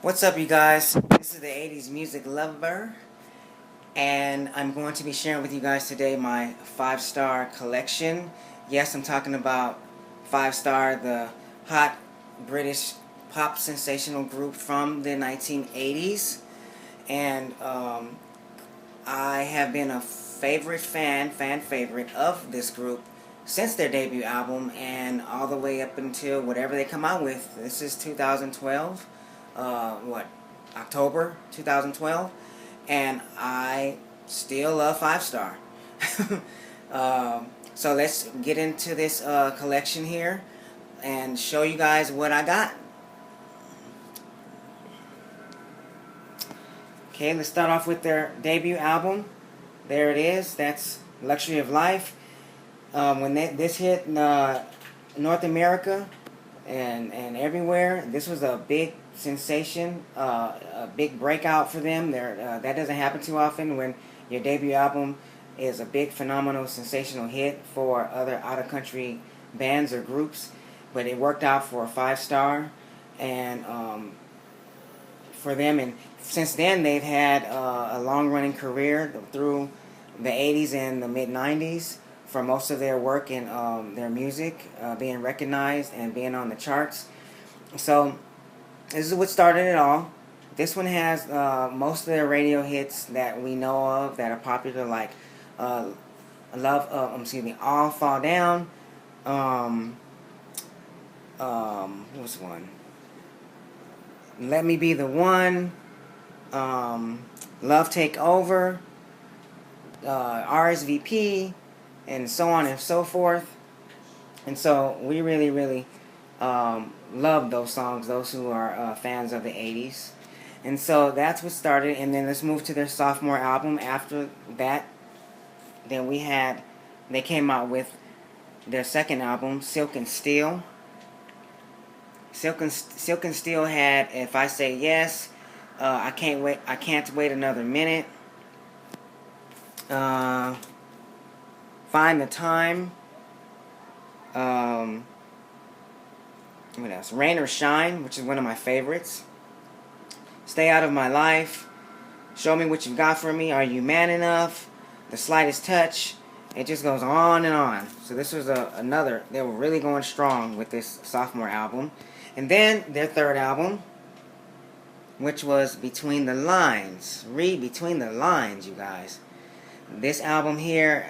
What's up, you guys? This is the 80s music lover, and I'm going to be sharing with you guys today my 5-star collection. Yes, I'm talking about 5-star, the hot British pop sensational group from the 1980s. And I have been a fan favorite of this group since their debut album and all the way up until whatever they come out with. This is 2012, October 2012, and I still love 5-star. So let's get into this collection here and show you guys what I got. Okay, let's start off with their debut album. There it is. That's Luxury of Life. When this hit North America and everywhere, this was a big sensation, a big breakout for them. That doesn't happen too often when your debut album is a big, phenomenal, sensational hit for other out-of-country bands or groups. But it worked out for 5-star, and for them. And since then, they've had a long-running career through the 80s and the mid-90s for most of their work in their music, being recognized and being on the charts. So this is what started it all. This one has most of their radio hits that we know of that are popular, like All Fall Down. What's one? Let Me Be the One, Love Take Over, RSVP, and so on and so forth. And so we really love those songs, those who are fans of the 80s. And so that's what started. And then let's move to their sophomore album. After that, then they came out with their second album, Silk and Steel. Silk and Steel had If I Say Yes, I Can't Wait Another Minute, Find the Time, what else? Rain or Shine, which is one of my favorites. Stay Out of My Life, Show Me What You Got For Me, Are You Man Enough, The Slightest Touch. It just goes on and on. So this was another, they were really going strong with this sophomore album. And then their third album, which was Between the Lines. Read between the lines, you guys. This album here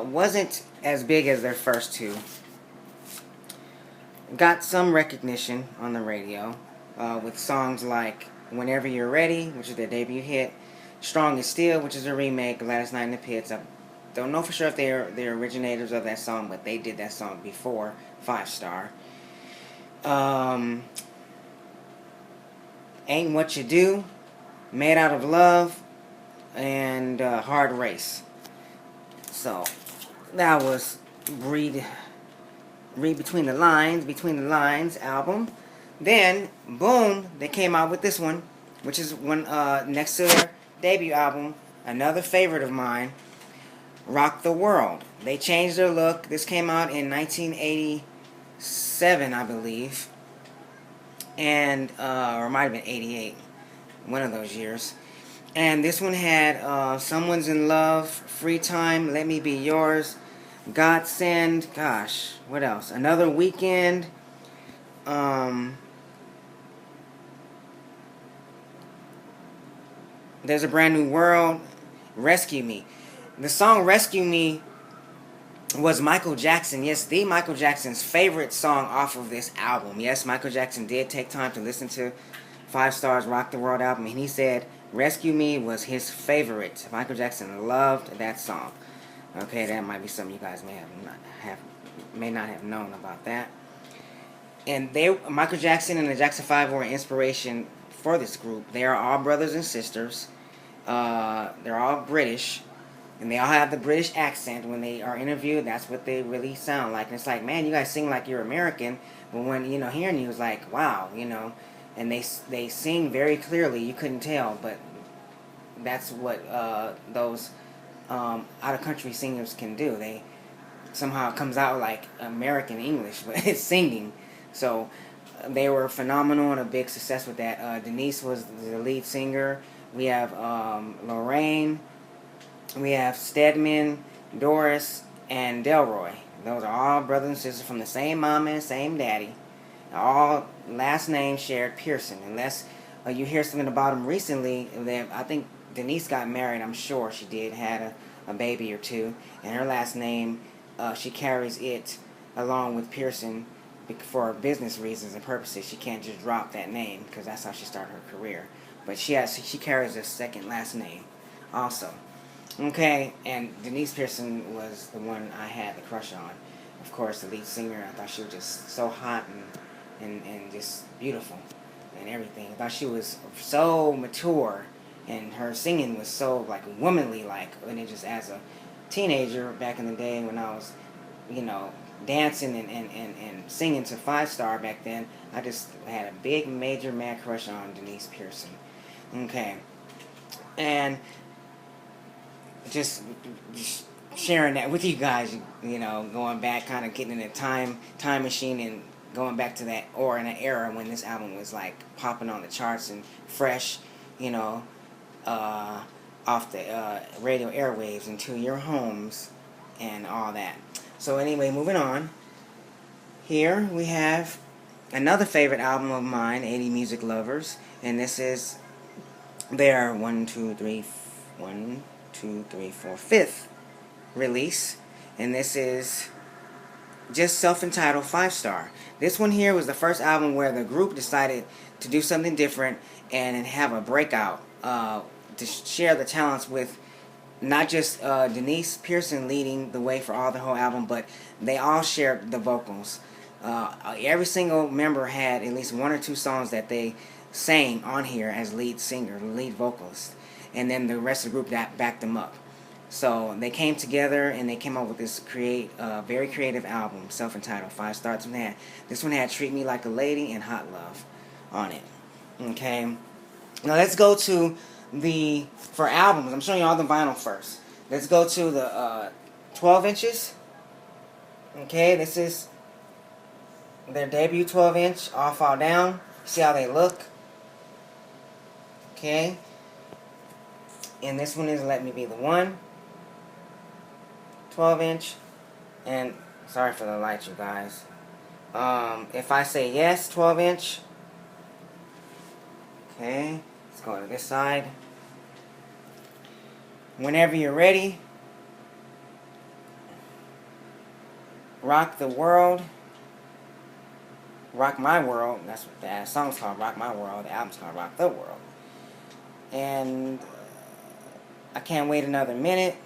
wasn't as big as their first two. Got some recognition on the radio with songs like Whenever You're Ready, which is their debut hit, Strong as Steel, which is a remake, Gladys Knight in the Pits. I don't know for sure if they're the originators of that song, but they did that song before 5-star. Ain't What You Do, Made Out of Love, and Hard Race. So that was Read Between the Lines album. Then boom, they came out with this one, which is one next to their debut album, another favorite of mine, Rock the World. They changed their look. This came out in 1987, I believe, and or it might have been 88, one of those years. And this one had Someone's in Love, Free Time, Let Me Be Yours, Godsend, gosh, what else? Another Weekend, There's a Brand New World, Rescue Me. The song Rescue Me was Michael Jackson, yes, the Michael Jackson's favorite song off of this album. Yes, Michael Jackson did take time to listen to 5-star's Rock the World album, and he said Rescue Me was his favorite. Michael Jackson loved that song. Okay, that might be something you guys may not have known about that. And Michael Jackson and the Jackson 5 were an inspiration for this group. They are all brothers and sisters. They're all British. And they all have the British accent. When they are interviewed, that's what they really sound like. And it's like, man, you guys sing like you're American. But when, hearing you, it's like, wow, And they sing very clearly. You couldn't tell. But that's what those out-of-country singers can do. Somehow it comes out like American English, but it's singing. So They were phenomenal and a big success with that. Denise was the lead singer. We have Lorraine. We have Stedman, Doris, and Delroy. Those are all brothers and sisters from the same mama and same daddy. All last name shared Pearson. Unless you hear something about them recently, that I think Denise got married. I'm sure she did, had a baby or two, and her last name she carries it along with Pearson for business reasons and purposes. She can't just drop that name because that's how she started her career. But she carries a second last name also. Okay, and Denise Pearson was the one I had the crush on. Of course, the lead singer. I thought she was just so hot and just beautiful and everything. I thought she was so mature, and her singing was so like womanly like. And it just as a teenager back in the day when I was, dancing and singing to Five Star back then, I just had a big major mad crush on Denise Pearson. Okay, and just sharing that with you guys, going back, kind of getting in a time machine and going back to that, or in an era when this album was like popping on the charts and fresh, off the radio airwaves into your homes and all that. So anyway, moving on. Here we have another favorite album of mine, 80 Music Lovers, and this is their 5th release, and this is just self-entitled 5 Star. This one here was the first album where the group decided to do something different and have a breakout, to share the talents with not just Denise Pearson leading the way for all the whole album, but they all shared the vocals. Every single member had at least one or two songs that they sang on here as lead singer, lead vocalist, and then the rest of the group that backed them up. So they came together and they came up with this very creative album, self-entitled 5 Star. This one had "Treat Me Like a Lady" and "Hot Love" on it. Okay, now let's go to for albums. I'm showing you all the vinyl first. Let's go to the 12 inches. Okay, this is their debut 12-inch, All Fall Down. See how they look. Okay, and this one is Let Me Be the One, 12-inch. And sorry for the light, you guys. If I Say Yes, 12-inch. Okay, let's go to this side. Whenever You're Ready, Rock the World, Rock My World. That's what the song's called, Rock My World. The album's called Rock the World. And I Can't Wait Another Minute.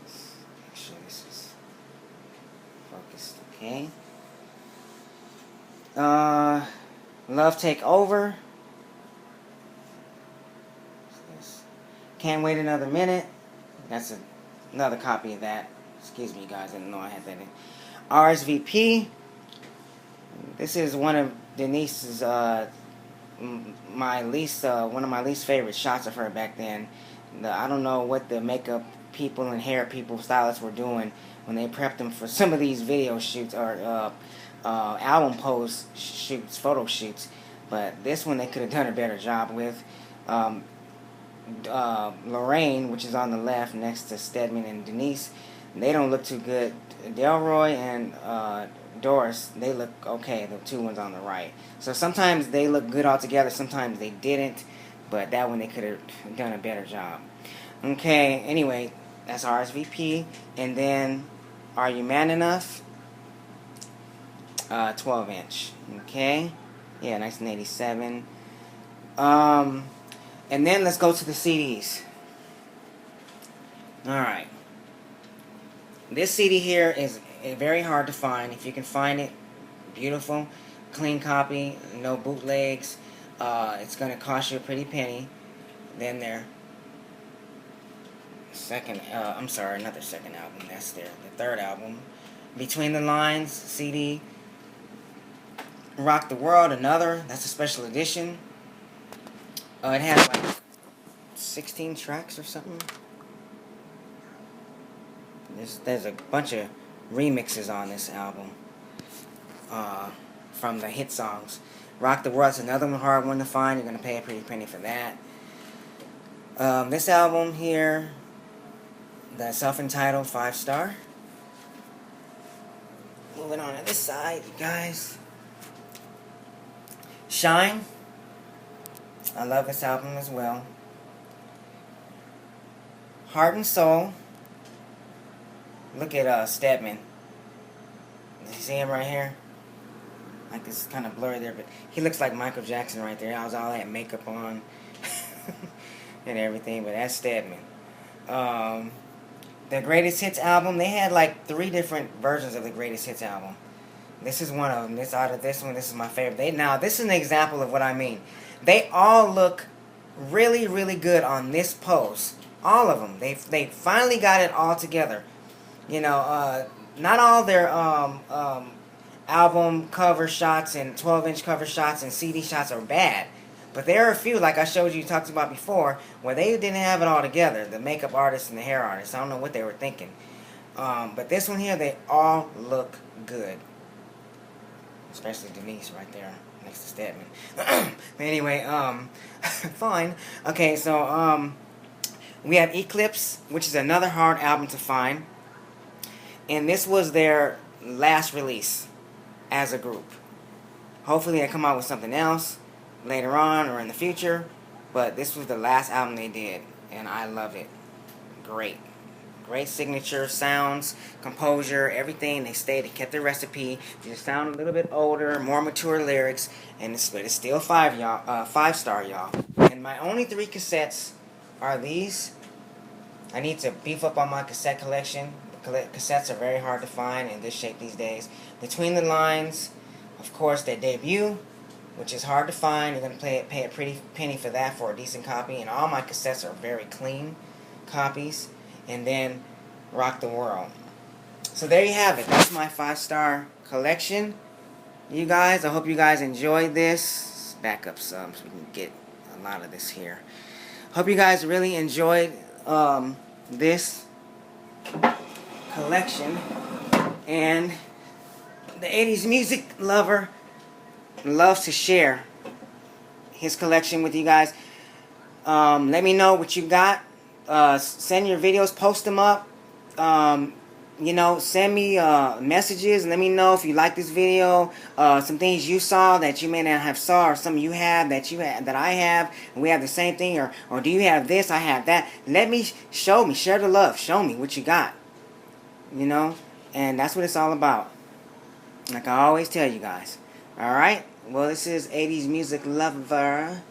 Make sure this is focused. Okay. Love Take Over. Can't Wait Another Minute. That's another copy of that. Excuse me, guys. I didn't know I had that in. RSVP. This is one of Denise's one of my least favorite shots of her back then. I don't know what the makeup people and hair people, stylists were doing when they prepped them for some of these video shoots or album shoots, photo shoots. But this one they could have done a better job with. Lorraine, which is on the left next to Stedman and Denise, they don't look too good. Delroy and Doris, they look okay, the two ones on the right. So sometimes they look good all together, sometimes they didn't, but that one they could have done a better job. Okay, anyway, that's RSVP. And then Are You Man Enough? 12-inch. Okay, yeah, 1987. And then let's go to the CDs. Alright. This CD here is very hard to find. If you can find it, beautiful. Clean copy, no bootlegs. It's going to cost you a pretty penny. Then their second, I'm sorry, not their second album. That's the third album. Between the Lines CD. Rock the World, another. That's a special edition. It has like 16 tracks or something. There's a bunch of remixes on this album. from the hit songs. Rock the World's another one, hard one to find. You're going to pay a pretty penny for that. This album here, the self-entitled 5-star. Moving on to this side, you guys. Shine. I love this album as well. Heart and Soul. Look at Stedman. You see him right here? Like, it's kind of blurry there, but he looks like Michael Jackson right there. I was all that makeup on and everything, but that's Stedman. The Greatest Hits album, they had like 3 different versions of the Greatest Hits album. This is one of them. This one, this is my favorite. Now, this is an example of what I mean. They all look really, really good on this pose. All of them. They finally got it all together. You know, not all their album cover shots and 12-inch cover shots and CD shots are bad. But there are a few, like I showed you, talked about before, where they didn't have it all together. The makeup artists and the hair artists. I don't know what they were thinking. But this one here, they all look good. Especially Denise right there next to Stedman. But anyway, fine. Okay, so we have Eclipse, which is another hard album to find. And this was their last release as a group. Hopefully they come out with something else later on or in the future, but this was the last album they did, and I love it. Great signature sounds, composure, everything. They kept their recipe. They just sound a little bit older, more mature lyrics, and it's still 5-star, y'all. And my only 3 cassettes are these. I need to beef up on my cassette collection. Cassettes are very hard to find in this shape these days. Between the Lines, of course, their debut, which is hard to find. You're going to pay a pretty penny for that for a decent copy. And all my cassettes are very clean copies. And then Rock the World. So there you have it. That's my 5-star collection. You guys, I hope you guys enjoyed this. Let's back up some so we can get a lot of this here. Hope you guys really enjoyed this collection. And the 80s music lover loves to share his collection with you guys. Let me know what you got. Send your videos, post them up. You know, send me messages and let me know if you like this video. Some things you saw that you may not have saw, or some you have that I have, and we have the same thing, or do you have this? I have that. Let me share the love. Show me what you got. You know, and that's what it's all about. Like I always tell you guys. All right. Well, this is 80s music lover.